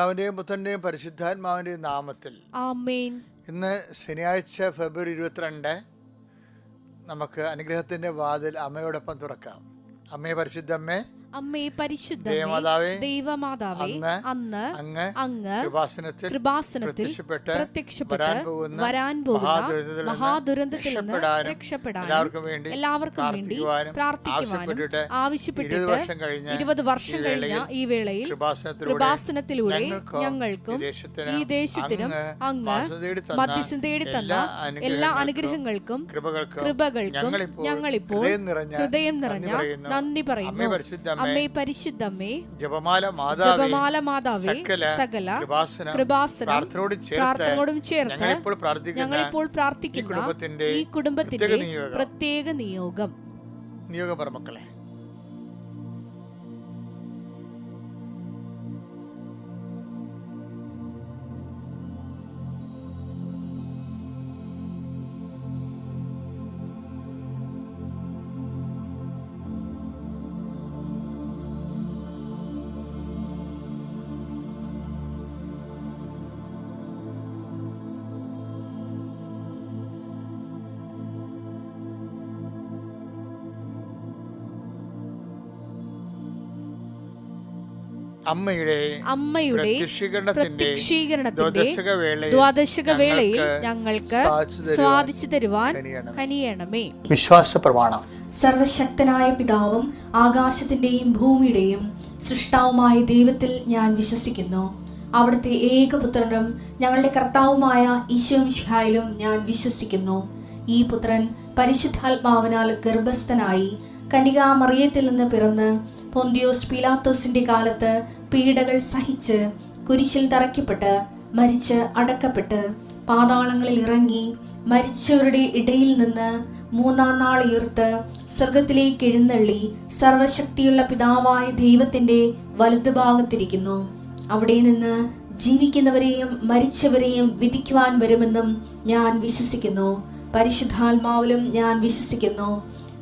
പിതാവിന്റെയും പുത്രന്റെയും പരിശുദ്ധാത്മാവിന്റെയും നാമത്തിൽ ആമേൻ. ഇന്ന് ശനിയാഴ്ച ഫെബ്രുവരി 22 നമുക്ക് അനുഗ്രഹത്തിന്റെ വാതിൽ അമ്മയോടൊപ്പം തുറക്കാം. അമ്മേ പരിശുദ്ധമ്മേ, അമ്മേ പരിശുദ്ധമേ, ദൈവമാതാവേ, അന്ന് അങ്ങ് കൃപാസനത്തിൽ പ്രത്യക്ഷപ്പെട്ട് വരാൻ പോകുന്ന മഹാദുരന്തത്തിൽ നിന്ന് രക്ഷപ്പെടാൻ എല്ലാവർക്കും വേണ്ടി പ്രാർത്ഥിക്കുവാനും ആവശ്യപ്പെട്ടിട്ട് 20 വർഷം കഴിഞ്ഞ ഈ വേളയിൽ കൃപാസനത്തിലൂടെ ഞങ്ങൾക്കും ഈ ദേശത്തിനും അങ്ങ് മധ്യസ്ഥം തേടി തന്ന എല്ലാ അനുഗ്രഹങ്ങൾക്കും കൃപകൾക്കും ഞങ്ങളിപ്പോൾ ഹൃദയം നിറഞ്ഞ നന്ദി പറയുന്നു. അമ്മേ പരിശുദ്ധമ്മേ, ജപമാല മാതാവേ, സകല കൃപാസനോടും ചേർത്ത് ഞങ്ങളിപ്പോൾ പ്രാർത്ഥിക്കുന്ന ഈ കുടുംബത്തിന്റെ പ്രത്യേക നിയോഗം മക്കളെ. അമ്മയുടെ പ്രത്യക്ഷീകരണത്തിന്റെ ദ്വാദശക വേളയിൽ ഞങ്ങൾക്ക് സാധിച്ചു തരുവാൻ കനിയണമേ. വിശ്വാസ പ്രമാണം. സർവശക്തനായ പിതാവും ആകാശത്തിന്റെയും ഭൂമിയുടെയും സൃഷ്ടാവുമായ ദൈവത്തിൽ ഞാൻ വിശ്വസിക്കുന്നു. അവിടുത്തെ ഏകപുത്രനും ഞങ്ങളുടെ കർത്താവുമായ ഈശോ മിശിഹായിലും ഞാൻ വിശ്വസിക്കുന്നു. ഈ പുത്രൻ പരിശുദ്ധാത്മാവിനാൽ ഗർഭസ്ഥനായി കന്യകാമറിയത്തിൽ നിന്ന് പിറന്ന് പൊന്തിയോസ് പീലാത്തോസിന്റെ കാലത്ത് പീഡകൾ സഹിച്ച് കുരിശിൽ തറയ്ക്കപ്പെട്ട് മരിച്ച് അടക്കപ്പെട്ട് പാതാളങ്ങളിൽ ഇറങ്ങി മരിച്ചവരുടെ ഇടയിൽ നിന്ന് 3-ാം നാൾ ഉയർത്ത് സ്വർഗത്തിലേക്ക് എഴുന്നള്ളി സർവശക്തിയുള്ള പിതാവായ ദൈവത്തിന്റെ വലതുഭാഗത്തിരിക്കുന്നു. അവിടെ നിന്ന് ജീവിക്കുന്നവരെയും മരിച്ചവരെയും വിധിക്കുവാൻ വരുമെന്നും ഞാൻ വിശ്വസിക്കുന്നു. പരിശുദ്ധാത്മാവിലും ഞാൻ വിശ്വസിക്കുന്നു.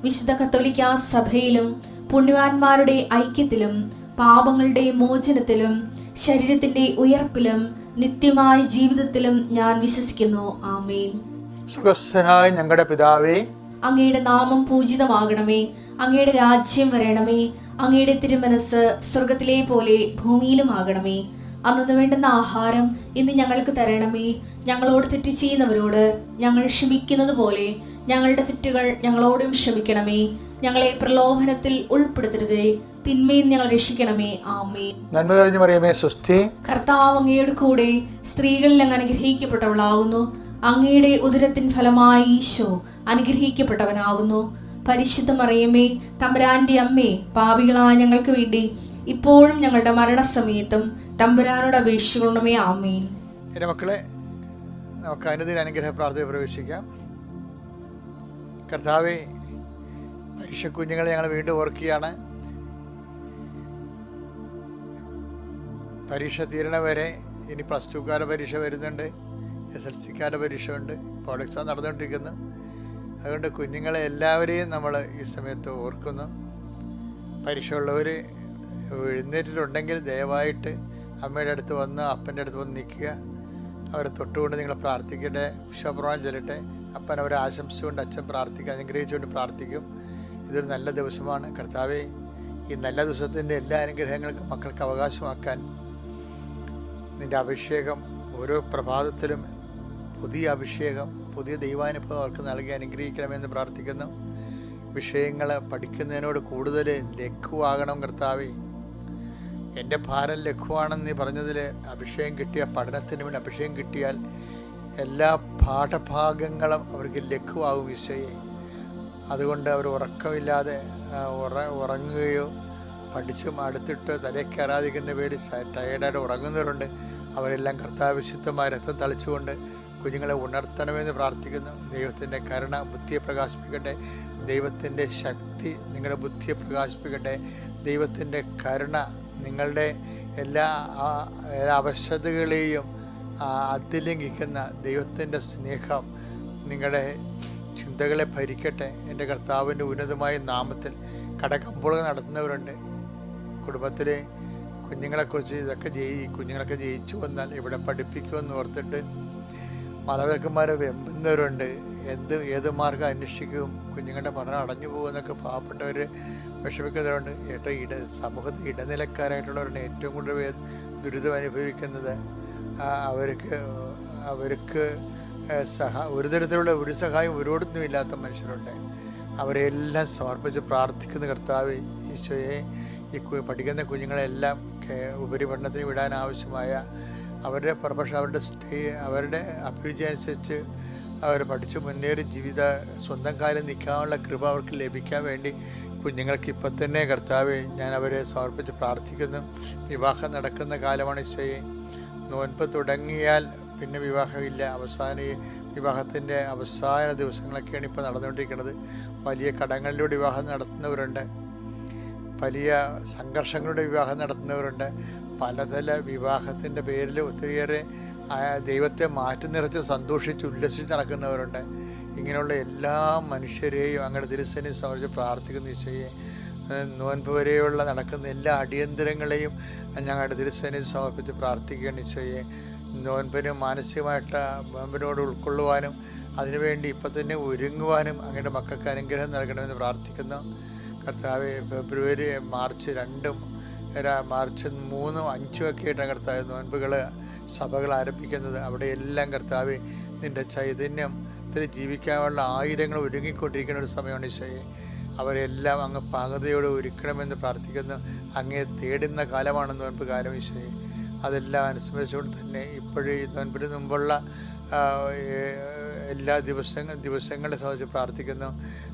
വിശുദ്ധ കത്തോലിക്കാ സഭയിലും പുണ്യവാന്മാരുടെ ഐക്യത്തിലും പാപങ്ങളുടെ മോചനത്തിലും ശരീരത്തിന്റെ ഉയർപ്പിലും നിത്യമായ ജീവിതത്തിലും ഞാൻ വിശ്വസിക്കുന്നു. ആമേൻ. സ്വർഗ്ഗസ്ഥനായ ഞങ്ങളുടെ പിതാവേ, അങ്ങയുടെ നാമം പൂജിതമാകണമേ. അങ്ങയുടെ രാജ്യം വരണമേ. അങ്ങയുടെ തിരുമനസ് സ്വർഗത്തിലെ പോലെ ഭൂമിയിലും ആകണമേ. അന്നു വേണ്ടുന്ന ആഹാരം ഇന്ന് ഞങ്ങൾക്ക് തരണമേ. ഞങ്ങളോട് തെറ്റ് ചെയ്യുന്നവരോട് ഞങ്ങൾ ക്ഷമിക്കുന്നത് പോലെ ഞങ്ങളുടെ തെറ്റുകൾ ഞങ്ങളോടും ക്ഷമിക്കണമേ. ഞങ്ങളെ പ്രലോഭനത്തിൽ ഉൾപ്പെടുത്തരുതേ, തിന്മയിൽ ഞങ്ങൾ രക്ഷിക്കണമേ. ആമേൻ. നന്മ നിറഞ്ഞ മറിയമേ, സ്വസ്തി. കർത്താവ് അങ്ങയുടെ കൂടെ സ്ത്രീകളിൽ അങ്ങ് അനുഗ്രഹിക്കപ്പെട്ടവളാകുന്നു. അങ്ങയുടെ ഉദരത്തിൻ ഫലമായി ഈശോ അനുഗ്രഹിക്കപ്പെട്ടവനാകുന്നു. പരിശുദ്ധ മറിയമേ, തമ്പുരാന്റെ അമ്മേ, പാപികളായ ഞങ്ങൾക്ക് വേണ്ടി ഇപ്പോഴും ഞങ്ങളുടെ മരണസമയത്തും തമ്പുരാനോട് അപേക്ഷിക്കണമേ. ആമേൻ. എൻ്റെ മക്കളെ, നമുക്ക് അനുദിന അനുഗ്രഹ പ്രാർത്ഥന പ്രവേശിക്കാം. കർത്താവേ, പരീക്ഷ കുഞ്ഞുങ്ങളെ ഞങ്ങൾ വീണ്ടും ഓർക്കുകയാണ്. പരീക്ഷ തീരണ വരെ ഇനി +2 പരീക്ഷ വരുന്നുണ്ട്, SLC പരീക്ഷ ഉണ്ട്, ബോർഡ് എക്സാം നടന്നുകൊണ്ടിരിക്കുന്നു. അതുകൊണ്ട് കുഞ്ഞുങ്ങളെ എല്ലാവരെയും നമ്മൾ ഈ സമയത്ത് ഓർക്കുന്നു. പരീക്ഷ ഉള്ളവർ എഴുന്നേറ്റിട്ടുണ്ടെങ്കിൽ ദയവായിട്ട് അമ്മയുടെ അടുത്ത് വന്ന് അപ്പൻ്റെ അടുത്ത് വന്ന് നിൽക്കുക. അവരെ തൊട്ടുകൊണ്ട് നിങ്ങൾ പ്രാർത്ഥിക്കട്ടെ, വിശ്വപ്രമാണം ചൊല്ലട്ടെ. അപ്പൻ അവരെ ആശംസിച്ചുകൊണ്ട് അച്ഛൻ പ്രാർത്ഥിക്കുക, അനുഗ്രഹിച്ചുകൊണ്ട് പ്രാർത്ഥിക്കും. ഇതൊരു നല്ല ദിവസമാണ്. കർത്താവേ, ഈ നല്ല ദിവസത്തിൻ്റെ എല്ലാ അനുഗ്രഹങ്ങൾക്കും മക്കൾക്ക് അവകാശമാക്കാൻ നിൻ്റെ അഭിഷേകം ഓരോ പ്രഭാതത്തിലും പുതിയ അഭിഷേകം, പുതിയ ദൈവാനുഭവം അവർക്ക് നൽകി അനുഗ്രഹിക്കണമെന്ന് പ്രാർത്ഥിക്കുന്നു. വിഷയങ്ങൾ പഠിക്കുന്നതിനോട് കൂടുതൽ ലഘുവാകണം കർത്താവേ. എൻ്റെ ഭാരം ലഘുവാണെന്ന് നീ പറഞ്ഞതിൽ അഭിഷേകം കിട്ടിയ പഠനത്തിന് മുന്നിൽ അഭിഷേകം കിട്ടിയാൽ എല്ലാ പാഠഭാഗങ്ങളും അവർക്ക് ലഘുവാകും ഈശോയെ. അതുകൊണ്ട് അവർ ഉറക്കമില്ലാതെ ഉറങ്ങുകയോ പഠിച്ചും അടുത്തിട്ട് തലക്കയറാതിരിക്കുന്ന പേര് ടയേർഡായിട്ട് ഉറങ്ങുന്നവരുണ്ട്. അവരെല്ലാം കർത്താവ് വിശുദ്ധമായ രക്തം തളിച്ചുകൊണ്ട് കുഞ്ഞുങ്ങളെ ഉണർത്തണമെന്ന് പ്രാർത്ഥിക്കുന്നു. ദൈവത്തിൻ്റെ കരുണ ബുദ്ധിയെ പ്രകാശിപ്പിക്കട്ടെ. ദൈവത്തിൻ്റെ ശക്തി നിങ്ങളുടെ ബുദ്ധിയെ പ്രകാശിപ്പിക്കട്ടെ. ദൈവത്തിൻ്റെ കരുണ നിങ്ങളുടെ എല്ലാ അവശതകളെയും അതിലംഘിക്കുന്ന ദൈവത്തിൻ്റെ സ്നേഹം നിങ്ങളുടെ ചിന്തകളെ ഭരിക്കട്ടെ. എൻ്റെ കർത്താവിൻ്റെ ഉന്നതമായ നാമത്തിൽ കടകമ്പോളങ്ങൾ നടത്തുന്നവരുണ്ട്. കുടുംബത്തിലെ കുഞ്ഞുങ്ങളെക്കുറിച്ച് കുഞ്ഞുങ്ങളൊക്കെ ജയിച്ചു വന്നാൽ ഇവിടെ പഠിപ്പിക്കുമെന്ന് ഓർത്തിട്ട് മാതാപിതാക്കന്മാരെ വെമ്പുന്നവരുണ്ട്. ഏത് മാർഗം അന്വേഷിക്കും, കുഞ്ഞുങ്ങളുടെ പഠനം അടഞ്ഞു പോകുമെന്നൊക്കെ പാവപ്പെട്ടവർ വിഷമിക്കുന്നവരുണ്ട്. സമൂഹത്തിൽ ഇടനിലക്കാരായിട്ടുള്ളവരാണ് ഏറ്റവും കൂടുതൽ ദുരിതം അനുഭവിക്കുന്നത്. അവർക്ക് ഒരു തരത്തിലുള്ള ഒരു സഹായം ഒരിടത്തും ഇല്ലാത്ത മനുഷ്യരുണ്ട്. അവരെല്ലാം സമർപ്പിച്ച് പ്രാർത്ഥിക്കുന്ന കർത്താവ് ഈശോയെ, ഈ പഠിക്കുന്ന കുഞ്ഞുങ്ങളെല്ലാം ഉപരിപഠനത്തിന് വിടാൻ ആവശ്യമായ അവരുടെ അവരുടെ അഭിരുചി അനുസരിച്ച് അവർ പഠിച്ച് മുന്നേറി സ്വന്തം കാലിൽ നിൽക്കാനുള്ള കൃപ അവർക്ക് ലഭിക്കാൻ വേണ്ടി കുഞ്ഞുങ്ങൾക്ക് ഇപ്പം തന്നെ കർത്താവെ ഞാൻ അവരെ സമർപ്പിച്ച് പ്രാർത്ഥിക്കുന്നു. വിവാഹം നടക്കുന്ന കാലമാണ് ഈശോയെ. നോൻപ് തുടങ്ങിയാൽ പിന്നെ വിവാഹമില്ല. വിവാഹത്തിൻ്റെ അവസാന ദിവസങ്ങളൊക്കെയാണ് ഇപ്പോൾ നടന്നുകൊണ്ടിരിക്കുന്നത്. വലിയ കടങ്ങളിലൂടെ വിവാഹം നടത്തുന്നവരുണ്ട്, വലിയ സംഘർഷങ്ങളുടെ വിവാഹം നടത്തുന്നവരുണ്ട്. പലതര വിവാഹത്തിൻ്റെ പേരിൽ ഒത്തിരിയേറെ ദൈവത്തെ മാറ്റി നിറച്ച് സന്തോഷിച്ച് ഉല്ലസിച്ച് നടക്കുന്നവരുണ്ട്. ഇങ്ങനെയുള്ള എല്ലാ മനുഷ്യരെയും അങ്ങയുടെ തിരുസന്നിധിയിൽ സമർപ്പിച്ച് പ്രാർത്ഥിക്കുന്ന ഈശോയെ, നോൻപ് വരെയുള്ള നടക്കുന്ന എല്ലാ അടിയന്തരങ്ങളെയും ഞങ്ങളുടെ തിരുസന്നിധിയിൽ സമർപ്പിച്ച് പ്രാർത്ഥിക്കുകയാണ് ഈശോയെ. നോൻപിനും നോൻപിനോട് ഉൾക്കൊള്ളുവാനും അതിനുവേണ്ടി ഇപ്പം തന്നെ ഒരുങ്ങുവാനും അങ്ങയുടെ മക്കൾക്ക് അനുഗ്രഹം നൽകണമെന്ന് പ്രാർത്ഥിക്കുന്നു. കർത്താവ് ഫെബ്രുവരി മാർച്ച് 2, മാർച്ച് 3, 5 ഒക്കെ ആയിട്ടാണ് കർത്താവ് നോൻപുകൾ സഭകൾ ആരംഭിക്കുന്നത്. അവിടെയെല്ലാം കർത്താവ് നിൻ്റെ ചൈതന്യത്തിൽ ജീവിക്കാനുള്ള ആയിരങ്ങൾ ഒരുങ്ങിക്കൊണ്ടിരിക്കുന്ന ഒരു സമയമാണ് ഈശോയെ. അവരെല്ലാം അങ്ങ് പാകതയോടെ ഒരുക്കണമെന്ന് പ്രാർത്ഥിക്കുന്നു. അങ്ങേ തേടുന്ന കാലമാണ് നോൻപ് കാലം ഈശോയെ. അതെല്ലാം അനുസ്മരിച്ചുകൊണ്ട് തന്നെ ഇപ്പോഴും ഈ നോൻപിന് മുമ്പുള്ള എല്ലാ ദിവസങ്ങളെ സംബന്ധിച്ച് പ്രാർത്ഥിക്കുന്നു.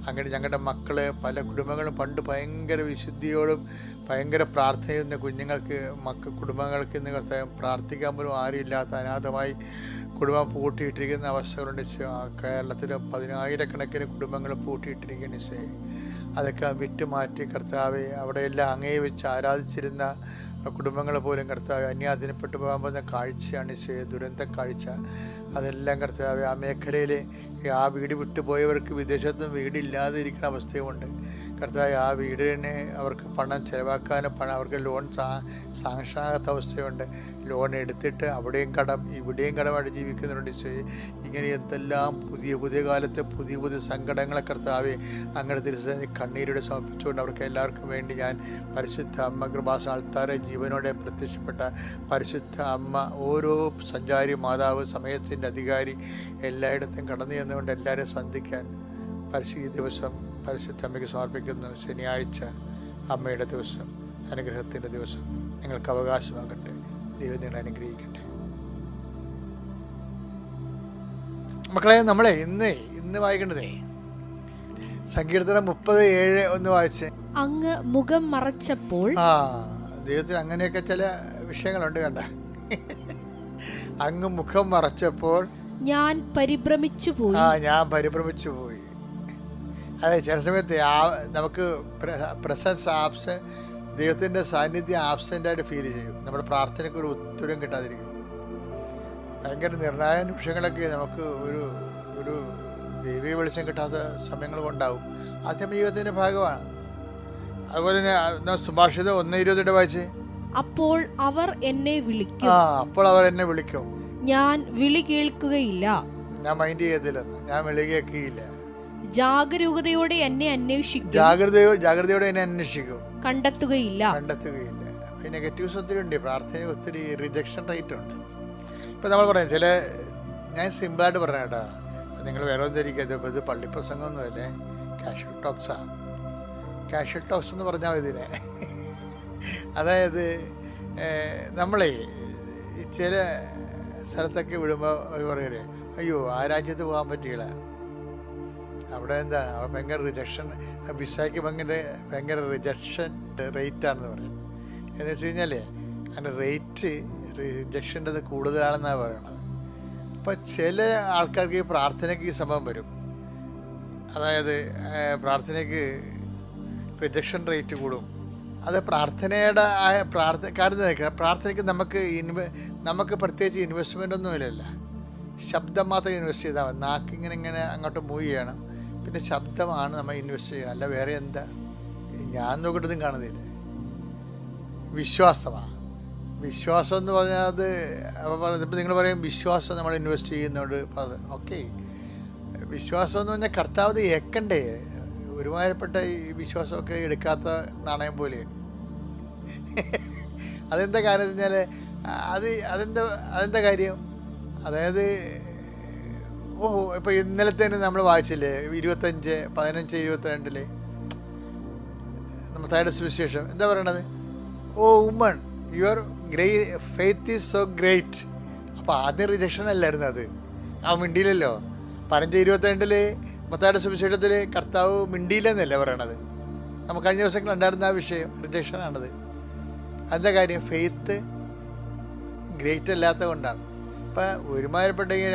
അങ്ങനെ ഞങ്ങളുടെ മക്കള് പല കുടുംബങ്ങളും പണ്ട് ഭയങ്കര വിശുദ്ധിയോടും ഭയങ്കര പ്രാർത്ഥനയുന്ന കുടുംബങ്ങൾക്ക് ഇന്ന് കർത്താവ് പ്രാർത്ഥിക്കാൻ പോലും ആരുമില്ലാത്ത അനാഥമായി കുടുംബം പൂട്ടിയിട്ടിരിക്കുന്ന അവസ്ഥകളുണ്ട്. കേരളത്തിൽ 10,000-കണക്കിന് കുടുംബങ്ങൾ പൂട്ടിയിട്ടിരിക്കുന്ന ഈശോയെ. അതൊക്കെ വിറ്റുമാറ്റി കർത്താവെ അവിടെയെല്ലാം അങ്ങേ വെച്ച് ആരാധിച്ചിരുന്ന കുടുംബങ്ങൾ പോലും കർത്താവ് അന്യാധീനപ്പെട്ടു പോകാൻ പോകുന്ന കാഴ്ചയാണ് ഈശോയെ, ദുരന്ത കാഴ്ച. അതെല്ലാം കർത്താവ് ആ മേഖലയിൽ ആ വീട് വിട്ടുപോയവർക്ക് വിദേശത്തും വീടില്ലാതെ ഇരിക്കുന്ന അവസ്ഥയുമുണ്ട്. കർത്താവ് ആ വീടിനെ അവർക്ക് പണം ചിലവാക്കാനും അവർക്ക് ലോൺ സാങ്ഷനാകാത്ത അവസ്ഥയുണ്ട്. ലോൺ എടുത്തിട്ട് അവിടെയും കടം ഇവിടെയും കടമായിട്ട് ജീവിക്കുന്നുണ്ട് ഈശോയെ. ഇങ്ങനെ എന്തെല്ലാം പുതിയ കാലത്തെ പുതിയ സങ്കടങ്ങളെ കർത്താവെ അങ്ങയുടെ തിരുസന്നിധി കണ്ണീരോടെ സമർപ്പിച്ചുകൊണ്ട് അവർക്ക് എല്ലാവർക്കും വേണ്ടി ഞാൻ പരിശുദ്ധ അമ്മ കൃപാസന ആൾത്താരെ ജീവനോടെ പ്രത്യക്ഷപ്പെട്ട പരിശുദ്ധ അമ്മ, ഓരോ സഞ്ചാരി മാതാവ്, സമയത്തിൻ്റെ അധികാരി എല്ലായിടത്തും കടന്നു ചെന്നുകൊണ്ട് എല്ലാവരും സന്ധിക്കാൻ ഈ ദിവസം പരിശുദ്ധ അമ്മയ്ക്ക് സമർപ്പിക്കുന്നു. ശനിയാഴ്ച അമ്മയുടെ ദിവസം, അനുഗ്രഹത്തിൻ്റെ ദിവസം നിങ്ങൾക്ക് അവകാശമാകട്ടെ. ദൈവം നിങ്ങളെ അനുഗ്രഹിക്കട്ടെ. മക്കളെ, നമ്മളെ ഇന്ന് വായിക്കേണ്ടതേ സങ്കീർത്തനം 30:7 ഒന്ന് വായിച്ചേ. അങ്ങ് മുഖം മറച്ചപ്പോൾ. ദൈവത്തിന് അങ്ങനെയൊക്കെ ചില വിഷയങ്ങളുണ്ട് കണ്ട. അങ്ങ് മുഖം മറച്ചപ്പോൾ ഞാൻ പരിഭ്രമിച്ചു പോയി. അതെ, ചില സമയത്ത് നമുക്ക് പ്രസൻസ് ദൈവത്തിൻ്റെ സാന്നിധ്യം ആബ്സെൻ്റായിട്ട് ഫീൽ ചെയ്യും. നമ്മുടെ പ്രാർത്ഥനയ്ക്ക് ഒരു ഉത്തരം കിട്ടാതിരിക്കും. ഭയങ്കര നിർണായക നിമിഷങ്ങളൊക്കെ നമുക്ക് ഒരു ദൈവീയ വെളിച്ചം കിട്ടാത്ത സമയങ്ങൾ കൊണ്ടാവും. ആദ്യം ജീവിതത്തിൻ്റെ ഭാഗമാണ്. അതുപോലെ തന്നെ സുഭാഷിതം 1:20 വായിച്ചേ. അപ്പോൾ അവർ എന്നെ വിളിക്കും. അപ്പോൾ അവർ എന്നെ വിളിക്കും, ഞാൻ വിളി കേൾക്കുകയില്ല. ഞാൻ മൈൻഡ് ചെയ്യത്തില്ലെന്ന്, ഞാൻ വിളി കേൾക്കുകയില്ല. ജാഗരൂകതയോടെ എന്നെ അന്വേഷിക്കും. ജാഗ്രതയോടെ എന്നെ അന്വേഷിക്കും, കണ്ടെത്തുകയില്ല. പിന്നെ നെഗറ്റീവ്സ് ഒത്തിരി ഉണ്ട്. പ്രാർത്ഥന ഒത്തിരി റിജക്ഷൻ റേറ്റ് ഉണ്ട്. ഇപ്പം നമ്മൾ പറയാം ഞാൻ സിമ്പിളായിട്ട് പറഞ്ഞ കേട്ടോ, നിങ്ങൾ വേറെ ഒന്നും ധരിക്കരുത്. ഇത് പള്ളിപ്രസംഗമൊന്നുമല്ലേ, കാഷ്വൽ ടോക്സ് എന്ന് പറഞ്ഞാൽ ഇതിനെ. അതായത് നമ്മളെ ചില സ്ഥലത്തൊക്കെ വിടുമ്പോൾ അവർ പറയല്ലേ, അയ്യോ ആ രാജ്യത്ത് പോകാൻ പറ്റിയില്ല, അവിടെ എന്താണ് അവിടെ ഭയങ്കര റിജക്ഷൻ, വിസയ്ക്ക് ഭയങ്കര റിജക്ഷൻ റേറ്റാണെന്ന് പറയും. എന്ന് വെച്ച് കഴിഞ്ഞാൽ അതിൻ്റെ റിജക്ഷൻ്റെ കൂടുതലാണെന്നാണ് പറയണത്. അപ്പോൾ ചില ആൾക്കാർക്ക് ഈ പ്രാർത്ഥനയ്ക്ക് ഈ സംഭവം വരും. അതായത് പ്രാർത്ഥനയ്ക്ക് റിജക്ഷൻ റേറ്റ് കൂടും. അത് പ്രാർത്ഥനയുടെ പ്രാർത്ഥനയ്ക്ക് നമുക്ക് പ്രത്യേകിച്ച് ഇൻവെസ്റ്റ്മെൻ്റ് ഒന്നും ഇല്ലല്ലോ. ശബ്ദം മാത്രം ഇൻവെസ്റ്റ് ചെയ്താൽ മതി. നാക്കിങ്ങനെ അങ്ങോട്ട് മൂവ് ചെയ്യണം. പിന്നെ ശബ്ദമാണ് നമ്മൾ ഇൻവെസ്റ്റ് ചെയ്യണം, അല്ല വേറെ എന്താ. ഞാൻ നോക്കിയിട്ടൊന്നും കാണുന്നില്ല. വിശ്വാസമാണ് വിശ്വാസം എന്ന് പറഞ്ഞാൽ അത് ഇപ്പം നിങ്ങൾ പറയും വിശ്വാസം നമ്മൾ ഇൻവെസ്റ്റ് ചെയ്യുന്നുണ്ട്. ഓക്കെ, വിശ്വാസം എന്ന് പറഞ്ഞാൽ കർത്താവ് ഏക്കണ്ടേ. ഒരുമാതിരിപ്പെട്ട ഈ വിശ്വാസമൊക്കെ എടുക്കാത്ത നാണയം പോലെയാണ്. അതെന്താ കാര്യം എന്ന് വെച്ചാൽ അതെന്താ കാര്യം? അതായത് ഇപ്പോൾ ഇന്നലത്തെ നമ്മൾ വായിച്ചില്ലേ 25:15-22 മത്തായിയുടെ സുവിശേഷം എന്താ പറയണത്? Oh woman, your faith is so great. അപ്പോൾ ആദ്യം റിജക്ഷൻ അല്ലായിരുന്നു അത്, മിണ്ടിയില്ലല്ലോ. 15:22 മത്തായിയുടെ സുവിശേഷത്തിൽ കർത്താവ് മിണ്ടിയില്ലെന്നല്ലേ പറയണത്. നമുക്ക് കഴിഞ്ഞ ദിവസങ്ങൾ ഉണ്ടായിരുന്ന ആ വിഷയം റിജക്ഷനാണത്. എന്താ കാര്യം? ഫെയ്ത്ത് ഗ്രേറ്റ് അല്ലാത്തത് കൊണ്ടാണ്. ഇപ്പം ഒരുമാതിരിപ്പെട്ടെങ്കിൽ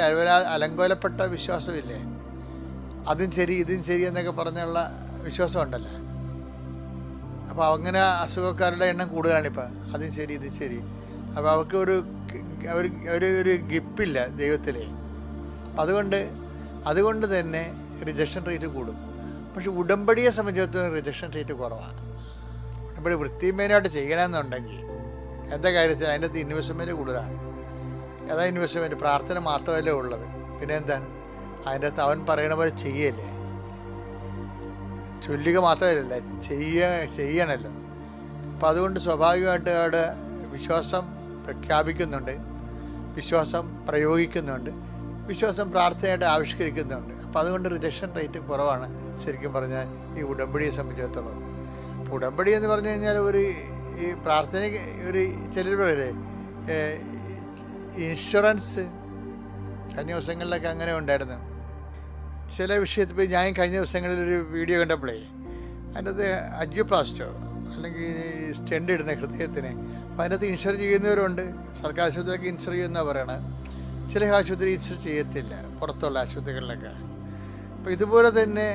അലങ്കോലപ്പെട്ട വിശ്വാസമില്ലേ, അതും ശരി ഇതും ശരി എന്നൊക്കെ പറഞ്ഞുള്ള വിശ്വാസം ഉണ്ടല്ലോ. അപ്പോൾ അങ്ങനെ അസുഖക്കാരുടെ എണ്ണം കൂടുതലാണിപ്പോൾ. അതും ശരി ഇതും ശരി. അപ്പോൾ അവർക്ക് ഒരു ഗിപ്പില്ല ദൈവത്തിലെ. അപ്പം അതുകൊണ്ട് തന്നെ റിജക്ഷൻ റേറ്റ് കൂടും. പക്ഷെ ഉടമ്പടിയെ സംബന്ധിച്ചിടത്തോളം റിജക്ഷൻ റേറ്റ് കുറവാണ്. ഉടമ്പടി വൃത്തിമേനായിട്ട് ചെയ്യണമെന്നുണ്ടെങ്കിൽ എന്താ കാര്യത്തിൽ അതിൻ്റെ അകത്ത് ഇൻവെസ്റ്റ്മെൻറ്റ് കൂടുതലാണ്. അതാ ഇൻവെസ്റ്റ്മെൻറ്റ് പ്രാർത്ഥന മാത്രമല്ലേ ഉള്ളത്. പിന്നെ എന്താണ് അതിൻ്റെ അകത്ത് അവൻ പറയണ പോലെ ചെയ്യല്ലേ, ചൊല്ലുക മാത്രമല്ല ചെയ്യണമല്ലോ. അപ്പം അതുകൊണ്ട് സ്വാഭാവികമായിട്ട് അവിടെ വിശ്വാസം പ്രഖ്യാപിക്കുന്നുണ്ട്, വിശ്വാസം പ്രയോഗിക്കുന്നുണ്ട്, വിശ്വാസം പ്രാർത്ഥനയായിട്ട് ആവിഷ്കരിക്കുന്നുണ്ട്. അപ്പോൾ അതുകൊണ്ട് റിജക്ഷൻ റേറ്റ് കുറവാണ് ശരിക്കും പറഞ്ഞാൽ ഈ ഉടമ്പടിയെ സംബന്ധിച്ചിടത്തോളം. അപ്പോൾ ഉടമ്പടി എന്ന് പറഞ്ഞു കഴിഞ്ഞാൽ ഈ പ്രാർത്ഥനയ്ക്ക് ചിലർ പറയല്ലേ ഇൻഷുറൻസ്. കഴിഞ്ഞ ദിവസങ്ങളിലൊക്കെ അങ്ങനെ ഉണ്ടായിരുന്നു ചില വിഷയത്തിൽ. ഇപ്പോൾ ഞാൻ കഴിഞ്ഞ ദിവസങ്ങളിലൊരു വീഡിയോ കണ്ടപ്പോഴേ അതിൻ്റെ അകത്ത് അജിയോപ്ലാസ്റ്റോ അല്ലെങ്കിൽ സ്റ്റെൻഡ് ഇടുന്ന ഹൃദയത്തിന്, അപ്പോൾ അതിൻ്റെ അകത്ത് ഇൻഷുർ ചെയ്യുന്നവരുണ്ട്. സർക്കാർ ആശുപത്രിയൊക്കെ ഇൻഷുർ ചെയ്യുന്നതാണ് പറയണത്. ചില ആശുപത്രി ഇൻഷുർ ചെയ്യത്തില്ല, പുറത്തുള്ള ആശുപത്രികളിലൊക്കെ. അപ്പോൾ ഇതുപോലെ തന്നെ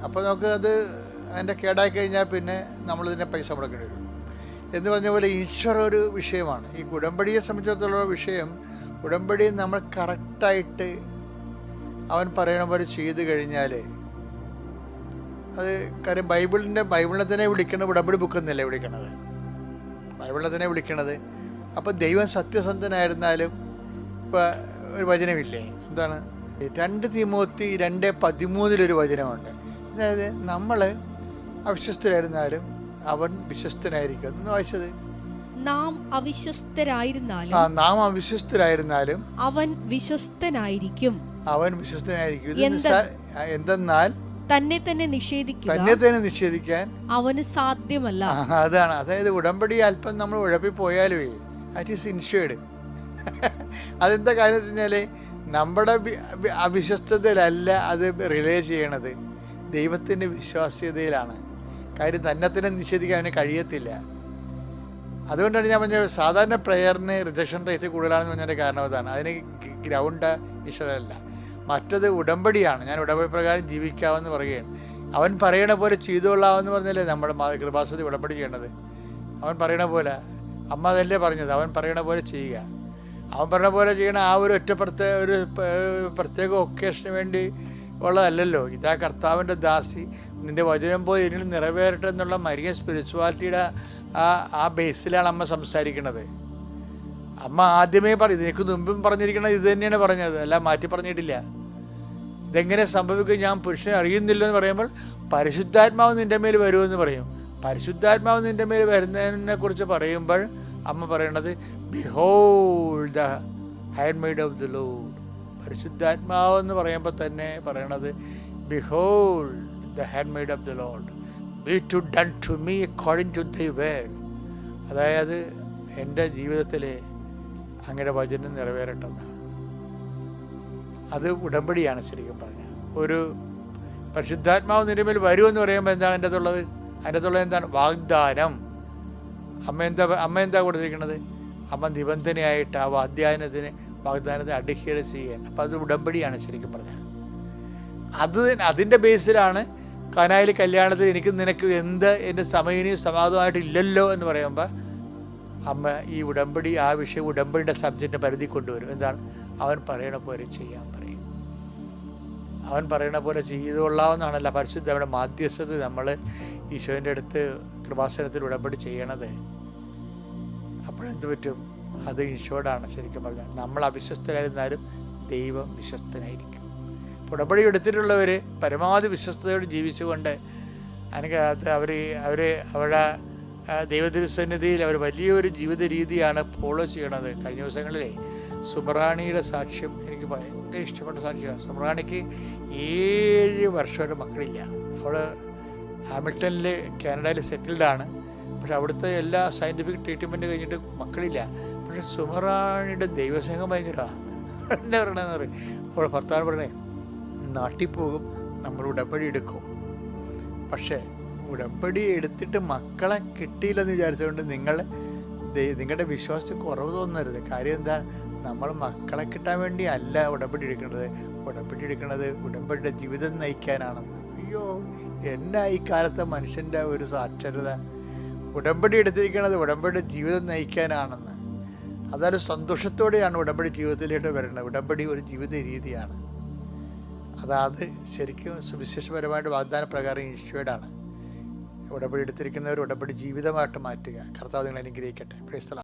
അപ്പോൾ നമുക്ക് അതിൻ്റെ കേടായി കഴിഞ്ഞാൽ പിന്നെ നമ്മളിതിനെ പൈസ മുടക്കേണ്ടി വരും എന്ന് പറഞ്ഞ പോലെ ഇൻഷുർ ഒരു വിഷയമാണ്. ഈ ഉടമ്പടിയെ സംബന്ധിച്ചിടത്തോളം വിഷയം, ഉടമ്പടി നമ്മൾ കറക്റ്റായിട്ട് അവൻ പറയണ പോലെ ചെയ്തു കഴിഞ്ഞാൽ അത് കാര്യം ബൈബിളിനെ തന്നെ വിളിക്കണത് ഉടമ്പടി ബുക്ക് എന്നല്ലേ വിളിക്കണത്, ബൈബിളിനെ തന്നെ വിളിക്കണത്. അപ്പോൾ ദൈവം സത്യസന്ധനായിരുന്നാലും ഇപ്പോൾ ഒരു വചനമില്ലേ, എന്താണ് 2 തിമോത്തി 2:13 വചനമുണ്ട്. അതായത് നമ്മൾ അവിശ്വസ്തരായിരുന്നാലും അവൻ വിശ്വസ്തനായിരിക്കും എന്ന് വായിച്ചത്. നാം അവിശ്വസ്തരായിരുന്നാലും അവൻ വിശ്വസ്തനായിരിക്കും. എന്തെന്നാൽ തന്നെ തന്നെ നിഷേധിക്കാൻ അവന് സാധ്യമല്ല. അതാണ്. അതായത് ഉടമ്പടി അല്പം നമ്മൾ ഉഴപ്പിപ്പോയാലേ ദാറ്റ് ഈസ് ഇൻഷുർഡ്. അതെന്താ കാര്യം എന്ന് വെച്ചാൽ നമ്മുടെ അവിശ്വസ്തതയിലല്ല അത് റിലേ ചെയ്യണത്, ദൈവത്തിൻ്റെ വിശ്വാസ്യതയിലാണ്. കാര്യം തന്നെ നിഷേധിക്കാൻ അവന് കഴിയത്തില്ല. അതുകൊണ്ടാണ് ഞാൻ പറഞ്ഞത് സാധാരണ പ്രെയറിന് റിജക്ഷൻ റേറ്റ് കൂടുതലാണെന്ന് പറഞ്ഞതിൻ്റെ കാരണം അതാണ്. അതിന് ഗ്രൗണ്ട് ഈശ്വരല്ല, മറ്റത് ഉടമ്പടിയാണ്. ഞാൻ ഉടമ്പടി പ്രകാരം ജീവിക്കാമെന്ന് പറയുകയാണ്. അവൻ പറയണ പോലെ ചെയ്തുകൊള്ളാമെന്ന് പറഞ്ഞല്ലേ നമ്മൾ കൃപാസനത്തിൽ ഉടമ്പടി ചെയ്യണത്. അവൻ പറയണ പോലെ, അമ്മ അതല്ലേ പറഞ്ഞത്, അവൻ പറയണ പോലെ ചെയ്യുക. അവൻ പറയണ പോലെ ചെയ്യണ ആ ഒരു പ്രത്യേക ഒക്കേഷന് വേണ്ടി ഉള്ളതല്ലല്ലോ. ഇതാ കർത്താവിൻ്റെ ദാസി, നിൻ്റെ വചനം പോയി എന്നിൽ നിറവേറട്ടെ എന്നുള്ള മരിയൻ സ്പിരിച്വാലിറ്റിയുടെ ആ ബേസിലാണ് അമ്മ സംസാരിക്കുന്നത്. അമ്മ ആദ്യമേ ഇതിനേക്ക് മുമ്പും പറഞ്ഞിരിക്കണത് ഇത് തന്നെയാണ് പറഞ്ഞത്, അല്ല മാറ്റി പറഞ്ഞിട്ടില്ല. ഇതെങ്ങനെ സംഭവിക്കും, ഞാൻ പുരുഷനെ അറിയുന്നില്ല എന്ന് പറയുമ്പോൾ പരിശുദ്ധാത്മാവ് നിൻ്റെ മേൽ വരുമെന്ന് പറയും. പരിശുദ്ധാത്മാവ് നിൻ്റെ മേൽ വരുന്നതിനെ കുറിച്ച് പറയുമ്പോൾ അമ്മ പറയണത് behold the handmaid of the lord. പരിശുദ്ധാത്മാവ് എന്ന് പറയുമ്പോൾ തന്നെ പറയണത് behold the handmaid of the lord, be to done to me according to thy word. അതായത് എൻ്റെ ജീവിതത്തിൽ അങ്ങയുടെ വചനം നിറവേറട്ടെന്നാണ്. അത് ഉടമ്പടിയാണ് ശരിക്കും പറഞ്ഞാൽ. ഒരു പരിശുദ്ധാത്മാവ് നിന്റെ മേൽ വരുമെന്ന് പറയുമ്പോൾ എന്താണ് അതിൻ്റെ അകത്തുള്ളത്? അതിൻ്റെ അകത്തുള്ളത് എന്താണ്? വാഗ്ദാനം. അമ്മ എന്താ കൊടുത്തിരിക്കുന്നത്? അമ്മ നിബന്ധനയായിട്ട് ആ വാഗ്ദാനത്തെ അഡ്ഹിയർ ചെയ്യാൻ. അപ്പം അത് ഉടമ്പടിയാണ് ശരിക്കും പറഞ്ഞാൽ. അതിൻ്റെ ബേസിലാണ് കനായിൽ കല്യാണത്തിൽ എനിക്ക് നിനക്ക് എൻ്റെ സമയവും സമാധാനമായിട്ട് ഇല്ലല്ലോ എന്ന് പറയുമ്പോൾ അമ്മ ഈ ഉടമ്പടി ആ വിഷയം ഉടമ്പടിയുടെ സബ്ജക്റ്റിൻ്റെ പരിധി കൊണ്ടുവരും. എന്താണ്? അവൻ പറയണ പോലെ ചെയ്യാൻ പറയും. അവൻ പറയണ പോലെ ചെയ്തുകൊള്ളാവുന്നതാണല്ല പരിശുദ്ധയുടെ മാധ്യസ്ഥത നമ്മൾ ഈശോൻ്റെ അടുത്ത് കൃപാസനത്തിൽ ഉടമ്പടി ചെയ്യണത്. അപ്പോഴെന്ത് പറ്റും? അത് ഇൻഷുർഡാണ്. ശരിക്കും പറഞ്ഞാൽ നമ്മൾ അവിശ്വസ്തരായിരുന്നാലും ദൈവം വിശ്വസ്തനായിരിക്കും. ഉടമ്പടി എടുത്തിട്ടുള്ളവർ പരമാവധി വിശ്വസ്തയോട് ജീവിച്ചുകൊണ്ട് അവരുടെ ദൈവതിരുസന്നിധിയിൽ അവർ വലിയൊരു ജീവിത രീതിയാണ് ഫോളോ ചെയ്യണത്. കഴിഞ്ഞ ദിവസങ്ങളിലെ സുബ്രാണിയുടെ സാക്ഷ്യം എനിക്ക് ഭയങ്കര ഇഷ്ടപ്പെട്ട സാക്ഷ്യമാണ്. സുബ്രാണിക്ക് 7 വർഷമായിട്ട് മക്കളില്ല. അവൾ ഹാമിൽട്ടണിൽ കാനഡയിൽ സെറ്റിൽഡാണ്. പക്ഷെ അവിടുത്തെ എല്ലാ സയൻറ്റിഫിക് ട്രീറ്റ്മെൻറ്റ് കഴിഞ്ഞിട്ട് മക്കളില്ല. പക്ഷെ സുബ്രാണിയുടെ ദൈവസ്നേഹം ഭയങ്കരമാണ്. എന്നെ പറയണമെന്ന് പറയും. അവൾ ഭർത്താവ് പറയണേ, നാട്ടിൽ പോകും, നമ്മൾ ഉടമ്പടി എടുക്കും. പക്ഷേ ഉടമ്പടി എടുത്തിട്ട് മക്കളെ കിട്ടിയില്ലെന്ന് വിചാരിച്ചുകൊണ്ട് നിങ്ങളുടെ വിശ്വാസത്തിൽ കുറവ് തോന്നരുത്. കാര്യം എന്താണ്? നമ്മൾ മക്കളെ കിട്ടാൻ വേണ്ടി അല്ല ഉടമ്പടി എടുക്കുന്നത്. ഉടമ്പടി എടുക്കുന്നത് ഉടമ്പടിയുടെ ജീവിതം നയിക്കാനാണെന്ന്. അയ്യോ, എന്നാ ഈ കാലത്തെ മനുഷ്യൻ്റെ ഒരു സാക്ഷരത! ഉടമ്പടി എടുത്തിരിക്കുന്നത് ഉടമ്പടിയുടെ ജീവിതം നയിക്കാനാണെന്ന്. അതൊരു സന്തോഷത്തോടെയാണ് ഉടമ്പടി ജീവിതത്തിലേക്ക് വരുന്നത്. ഉടമ്പടി ഒരു ജീവിത രീതിയാണ്. അതാത് ശരിക്കും സുവിശേഷപരമായിട്ട് വാഗ്ദാന പ്രകാരം ഇൻഷ്യൂർഡാണ്. ഉടമ്പടി എടുത്തിരിക്കുന്നവർ ഉടമ്പടി ജീവിതമായിട്ട് മാറ്റുക. കർത്താവ് നിങ്ങളെ അനുഗ്രഹിക്കട്ടെ. Praise the Lord.